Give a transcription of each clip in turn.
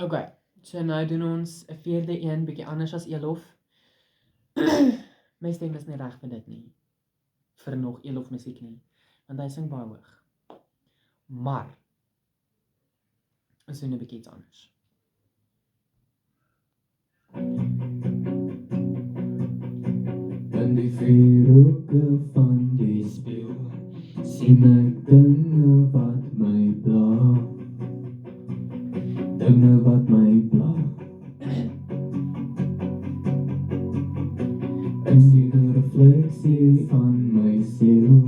Okay, so nou doen ons 'n vierde een bietjie anders as Elof. My stem is nie reg vir dit nie. Vir nog Elof musiek nie, want hy sing baie hoog. Maar ons doen 'n bietjie iets anders. In die vuurhoeke van die spieël sien ek dinge wat my pla. Dinge wat my pla. Ek sien 'n refleksie van my siel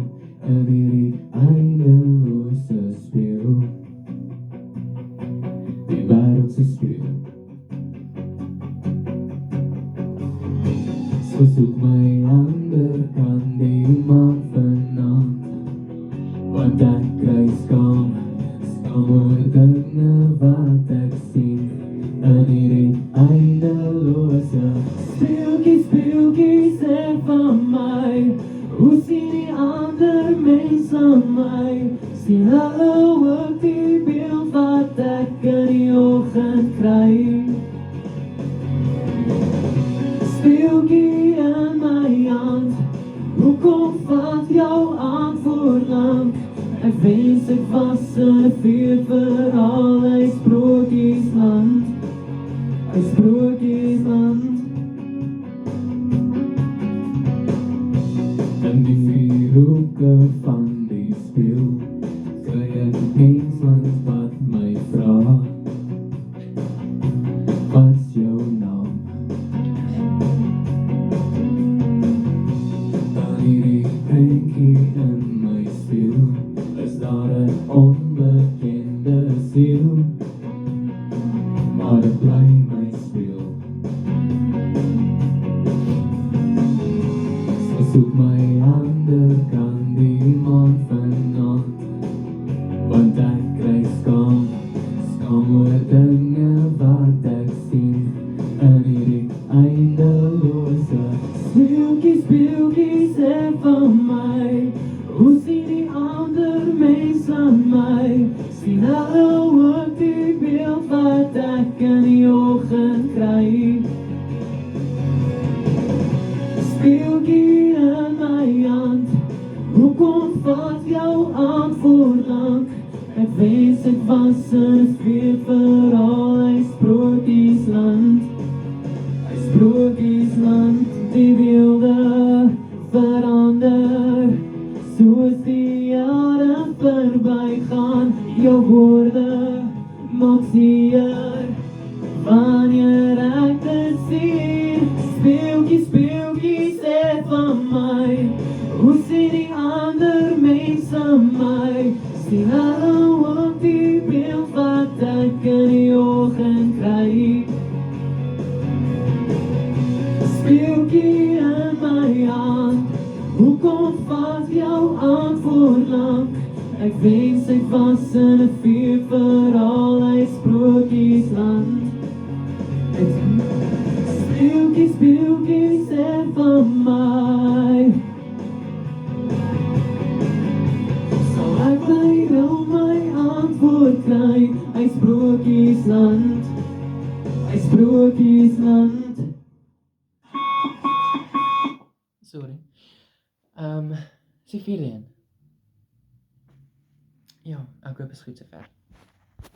in hierdie eindelose spieël. Die wêreld se spieël. So soek my ander kant die maan vanaand, want ek kry skam oor dinge wat ek sien in hierdie eindelose speeltjies, speeltjies en van my. Hoe sien die ander mens aan my? Sien hulle ook die beeld wat ek in die oggend kry? Speeltjie in my hand, hoekom vat jou antwoord lank? Ek wens ek was in 'n vuurverhaal, hy sprokiesland, hy sprokiesland. In die vuurhoeke van die spieël kry ek eens wat my vra, wat's jou naam? Dan hierdie prentjie in my spieël, is daar 'n onbekende siel, maar dit bly my spieël. So soek my ander kant die maan vanaand, want ek kry skam oor dinge wat ek sien in hierdie eindelose speeltjies, speeltjies en van my. Hoe sien die ander mens aan my? Sien hulle ook die beeld wat ek in die oggend kry? Speeltjie in my hand, hoekom vat jou antwoord lank? Ek wens ek was in 'n vuurverhaal, hy sprokiesland, hy sprokiesland. Die beelde verander soos die jare verbygaan. Jou woorde maak seer wanneer ek dit sien. Speeltjies, speeltjies sê van my, hoe sien die ander mens aan my? Sien hulle ook die beeld wat ek in die oggend kry? Speeltjie in my hand, hoekom vat jou antwoord lank? Ek wens ek was in 'n vuurverhaal, hy sprokiesland. Speeltjies, speeltjies en van my. Sal ek by jou my antwoord kry? Hy sprokiesland, hy sprokiesland. Sorry. Is die vierde een? Ja, ek hoop is goed sover.